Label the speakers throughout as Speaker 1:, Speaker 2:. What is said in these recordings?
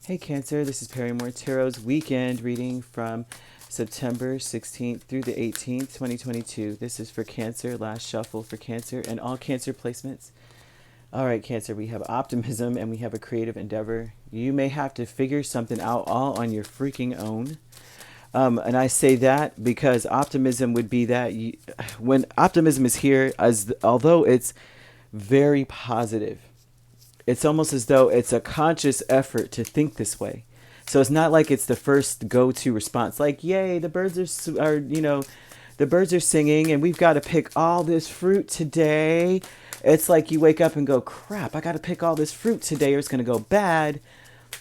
Speaker 1: Hey Cancer, this is Perrymore Tarot's weekend reading from September 16th through the 18th, 2022. This is for Cancer, last shuffle for Cancer, and all Cancer placements. All right, Cancer, we have optimism and we have a creative endeavor. You may have to figure something out all on your freaking own. And I say that because optimism would be that when optimism is here, although it's very positive, it's almost as though it's a conscious effort to think this way. So it's not like it's the first go-to response, like, yay, the birds the birds are singing and we've got to pick all this fruit today. It's like you wake up and go, crap, I got to pick all this fruit today or it's going to go bad.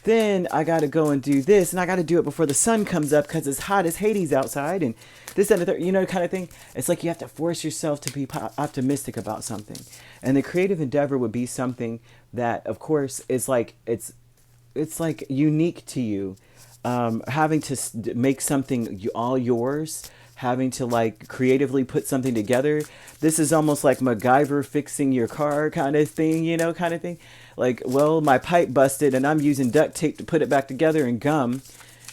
Speaker 1: Then I got to go and do this, and I got to do it before the sun comes up because it's hot as Hades outside, and this and the third, kind of thing. It's like you have to force yourself to be optimistic about something. And the creative endeavor would be something that, of course, is like, it's like unique to you. Having to make something all yours, having to like creatively put something together. This is almost like MacGyver fixing your car kind of thing, kind of thing. Like, well, my pipe busted and I'm using duct tape to put it back together and gum,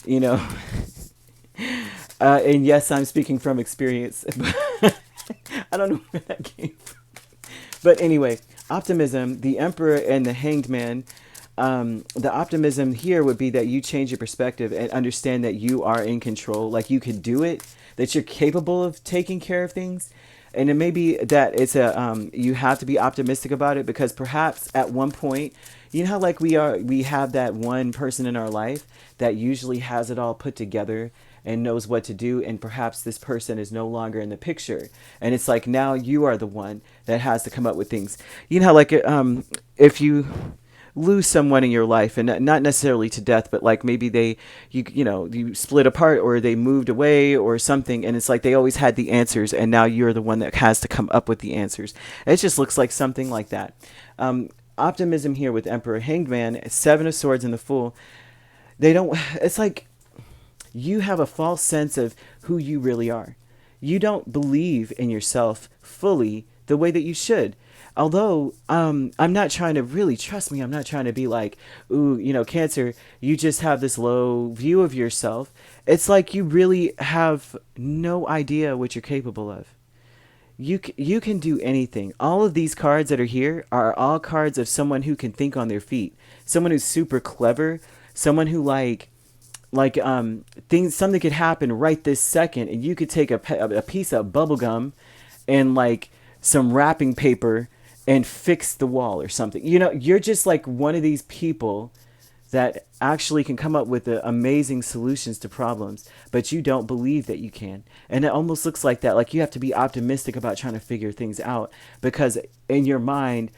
Speaker 1: you know. And yes, I'm speaking from experience. I don't know where that came from. But anyway, optimism, the Emperor and the Hanged Man. The optimism here would be that you change your perspective and understand that you are in control, like you can do it, that you're capable of taking care of things. And it may be that it's you have to be optimistic about it because perhaps at one point, you know how like we have that one person in our life that usually has it all put together and knows what to do, and perhaps this person is no longer in the picture, and it's like now you are the one that has to come up with things. You know how like if you lose someone in your life, and not necessarily to death, but like maybe you split apart or they moved away or something, and it's like they always had the answers and now you're the one that has to come up with the answers. It just looks like something like that. Optimism here with Emperor, Hanged Man, Seven of Swords, and the Fool. It's like you have a false sense of who you really are. You don't believe in yourself fully the way that you should. Although I'm not trying to really, trust me, I'm not trying to be like, ooh, Cancer, you just have this low view of yourself. It's like you really have no idea what you're capable of. You can do anything. All of these cards that are here are all cards of someone who can think on their feet. Someone who's super clever. Someone who something could happen right this second and you could take a piece of bubble gum and like some wrapping paper and fix the wall or something. You're just like one of these people that actually can come up with the amazing solutions to problems, but you don't believe that you can. And it almost looks like that. Like you have to be optimistic about trying to figure things out because in your mind,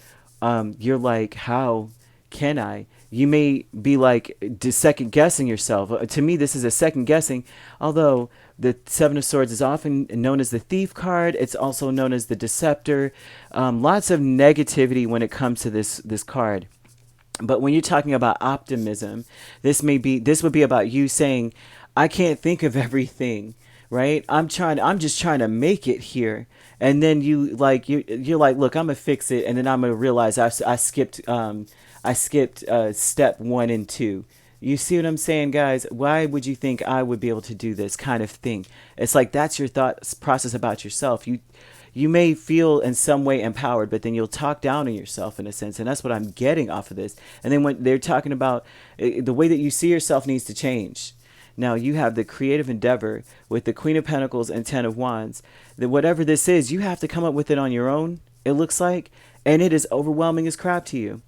Speaker 1: you're like, how can I? You may be like second guessing yourself. To me, this is a second guessing, although the Seven of Swords is often known as the thief card. It's also known as the deceptor. Lots of negativity when it comes to this card. But when you're talking about optimism, this would be about you saying, I can't think of everything, right? I'm just trying to make it here. And then you're like, look, I'm gonna fix it, and then I'm gonna realize I skipped step 1 and 2. You see what I'm saying, guys? Why would you think I would be able to do this kind of thing? It's like that's your thought process about yourself. You may feel in some way empowered, but then you'll talk down on yourself in a sense, and that's what I'm getting off of this. And then when they're talking about the way that you see yourself needs to change. Now you have the creative endeavor with the Queen of Pentacles and Ten of Wands. That whatever this is, you have to come up with it on your own, it looks like, and it is overwhelming as crap to you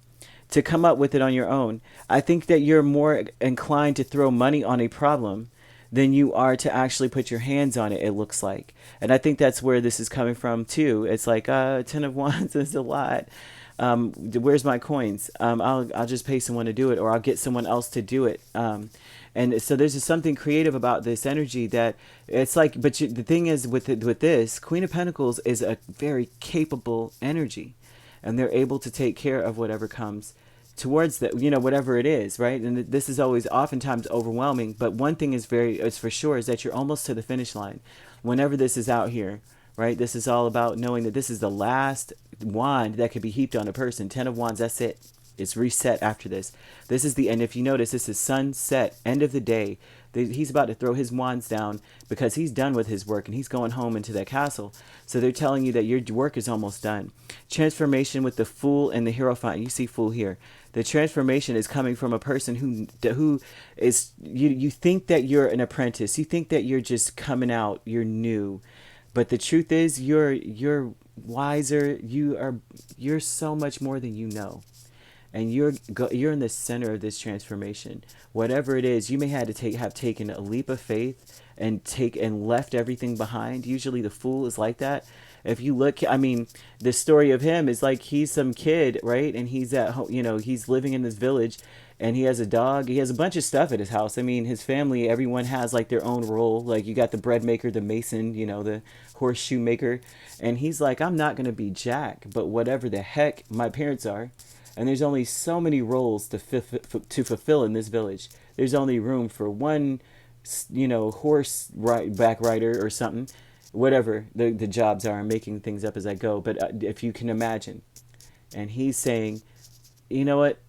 Speaker 1: to come up with it on your own. I think that you're more inclined to throw money on a problem than you are to actually put your hands on it, it looks like. And I think that's where this is coming from too. It's like, 10 of Wands is a lot. Where's my coins? I'll just pay someone to do it, or I'll get someone else to do it. And so there's just something creative about this energy that it's like, but the thing is with this, Queen of Pentacles is a very capable energy, and they're able to take care of whatever comes towards that, whatever it is, right? And this is always oftentimes overwhelming, but one thing is for sure is that you're almost to the finish line. Whenever this is out here, right? This is all about knowing that this is the last wand that could be heaped on a person. 10 of Wands, that's it. It's reset after this. This is the end. If you notice, this is sunset, end of the day. He's about to throw his wands down because he's done with his work and he's going home into that castle. So they're telling you that your work is almost done. Transformation with the Fool and the Hierophant. You see Fool here. The transformation is coming from a person who is, you think that you're an apprentice. You think that you're just coming out, you're new. But the truth is you're wiser. You're so much more than you know. And you're in the center of this transformation. Whatever it is, you may have taken a leap of faith and left everything behind. Usually the Fool is like that. If you look, I mean, the story of him is like he's some kid, right? And he's at home, he's living in this village, and he has a dog. He has a bunch of stuff at his house. I mean, his family, everyone has like their own role. Like you got the bread maker, the mason, the horseshoe maker, and he's like, I'm not gonna be Jack, but whatever the heck my parents are. And there's only so many roles to fulfill in this village. There's only room for one, back rider or something. Whatever the jobs are. I'm making things up as I go. But if you can imagine. And he's saying, you know what?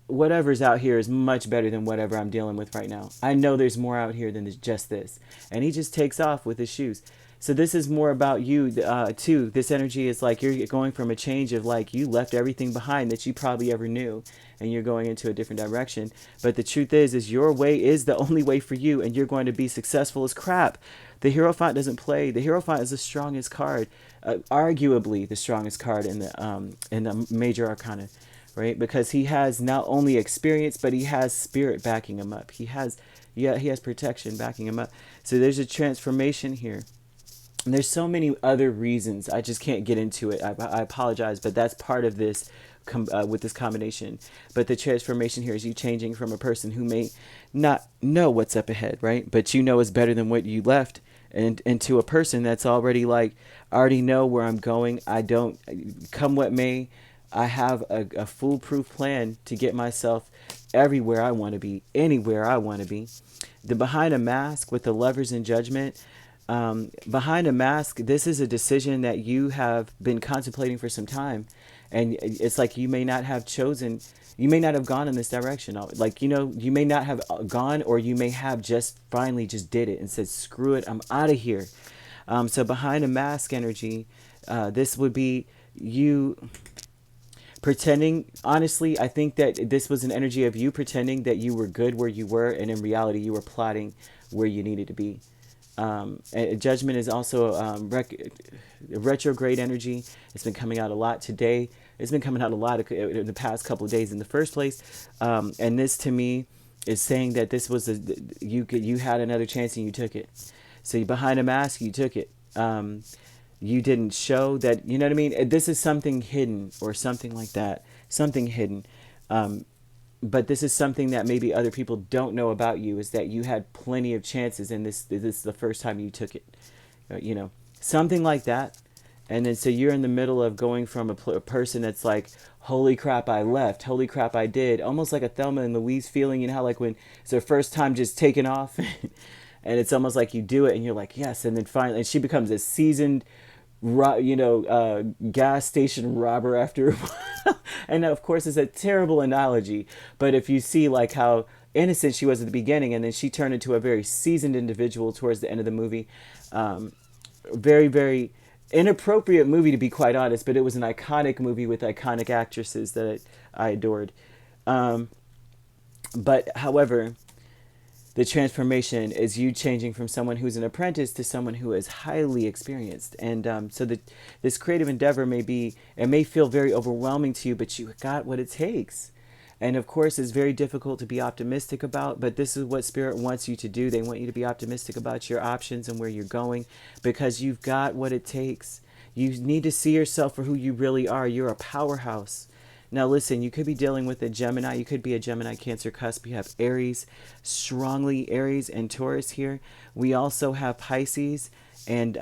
Speaker 1: Whatever's out here is much better than whatever I'm dealing with right now. I know there's more out here than just this. And he just takes off with his shoes. So this is more about you, too. This energy is like you're going from a change of like you left everything behind that you probably ever knew, and you're going into a different direction. But the truth is your way is the only way for you, and you're going to be successful as crap. The Hierophant doesn't play. The Hierophant is the strongest card, arguably the strongest card in the major arcana, right? Because he has not only experience, but he has spirit backing him up. He has protection backing him up. So there's a transformation here. And there's so many other reasons. I just can't get into it. I apologize, but that's part of this with this combination. But the transformation here is you changing from a person who may not know what's up ahead, right? But is better than what you left, and into a person that's already like, I already know where I'm going. I don't, come what may, I have a foolproof plan to get myself everywhere I want to be, anywhere I want to be. The Behind a Mask with the Lovers in Judgment. Behind a mask, this is a decision that you have been contemplating for some time, and it's like you may not have gone in this direction. Like, you may not have gone, or you may have just finally just did it and said, screw it, I'm out of here. So behind a mask energy, this would be you pretending. Honestly, I think that this was an energy of you pretending that you were good where you were, and in reality you were plotting where you needed to be. Judgment is also retrograde energy. It's been coming out a lot today. It's been coming out a lot in the past couple of days in the first place. And this to me is saying that this was you had another chance and you took it. So behind a mask, you took it. You didn't show that, you know what I mean? This is something hidden or something like that. Something hidden. But this is something that maybe other people don't know about you, is that you had plenty of chances, and this is the first time you took it. Something like that. And then so you're in the middle of going from a person that's like, holy crap, I left. Holy crap, I did. Almost like a Thelma and Louise feeling, how like when it's their first time just taking off. And it's almost like you do it and you're like, yes. And then finally, and she becomes a seasoned gas station robber after a while. And of course it's a terrible analogy, but if you see like how innocent she was at the beginning, and then she turned into a very seasoned individual towards the end of the movie. Very, very inappropriate movie, to be quite honest, but it was an iconic movie with iconic actresses that I adored. But however, the transformation is you changing from someone who's an apprentice to someone who is highly experienced. And so this creative endeavor may feel very overwhelming to you, but you got what it takes. And of course, it's very difficult to be optimistic about, but this is what Spirit wants you to do. They want you to be optimistic about your options and where you're going, because you've got what it takes. You need to see yourself for who you really are. You're a powerhouse. Now listen, you could be dealing with a Gemini. You could be a Gemini Cancer cusp. You have Aries, strongly Aries and Taurus here. We also have Pisces and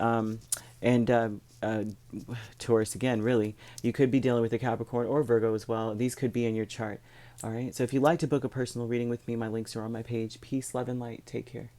Speaker 1: Taurus again, really. You could be dealing with a Capricorn or Virgo as well. These could be in your chart. All right. So if you'd like to book a personal reading with me, my links are on my page. Peace, love, and light. Take care.